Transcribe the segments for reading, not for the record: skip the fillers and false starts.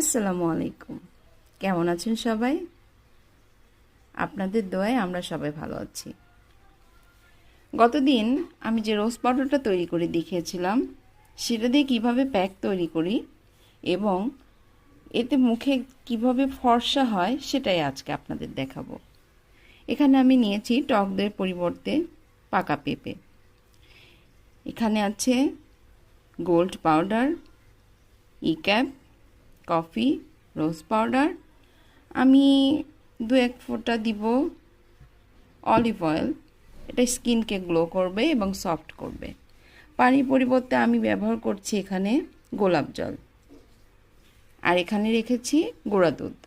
আসসালামু আলাইকুম। কেমন আছেন সবাই? আপনাদের দোয়ায় আমরা সবাই ভালো আছি। গতদিন আমি যে রোজ পাউডারটা তৈরি করে দেখিয়েছিলাম সেটা দিয়ে কিভাবে প্যাক তৈরি করি এবং এতে মুখে কিভাবে ফর্সা হয় সেটাই আজকে আপনাদের দেখাবো। এখানে আমি নিয়েছি টক দইয়ের পরিবর্তে পাকা পেঁপে। এখানে আছে গোল্ড পাউডার, ইক্যাপ, কফি, রোজ পাউডার। আমি 2-1 ফোঁটা দিব অলিভ অয়েল। এটা স্কিনকে গ্লো করবে এবং সফট করবে। পানির পরিবর্তে আমি ব্যবহার করছি এখানে গোলাপ জল, আর এখানে রেখেছি গুঁড়া দুধ।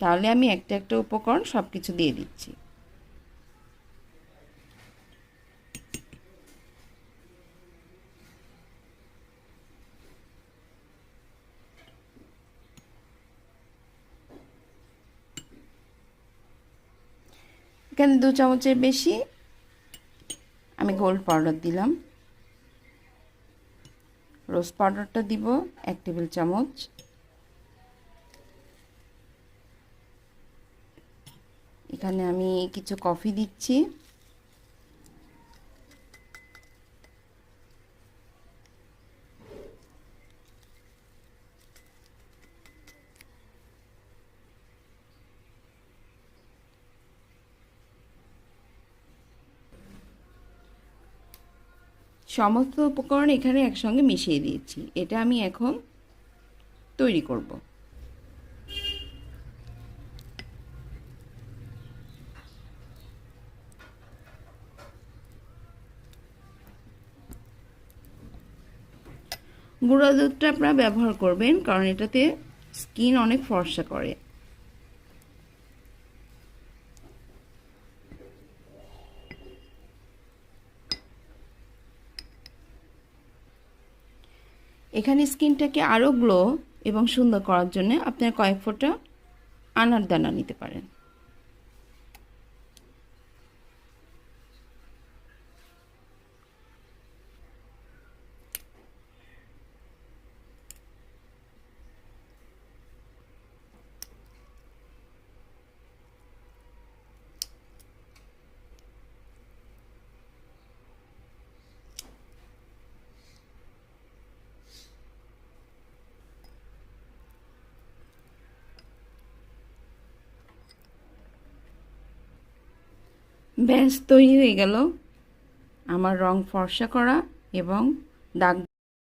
তাহলে আমি একটা একটা উপকরণ সব কিছু দিয়ে দিচ্ছি। এখানে 2 চামচের বেশি আমি গোল্ড পাউডার দিলাম। রোজ পাউডারটা দিব 1 টেবিল চামচ। এখানে আমি কিছু কফি দিচ্ছি। সমস্ত উপকরণ এখানে একসঙ্গে মিশিয়ে দিয়েছি। এটা আমি এখন তৈরি করব। গুঁড়া দুধটা আপনারা ব্যবহার করবেন, কারণ এটাতে স্কিন অনেক ফর্সা করে। এখানে স্কিনটাকে আরও গ্লো এবং সুন্দর করার জন্য আপনারা কয়েক ফোঁটা আনার দানা নিতে পারেন। ব্যাস তৈরি হয়ে গেল আমার রং ফর্সা করা এবং দাগ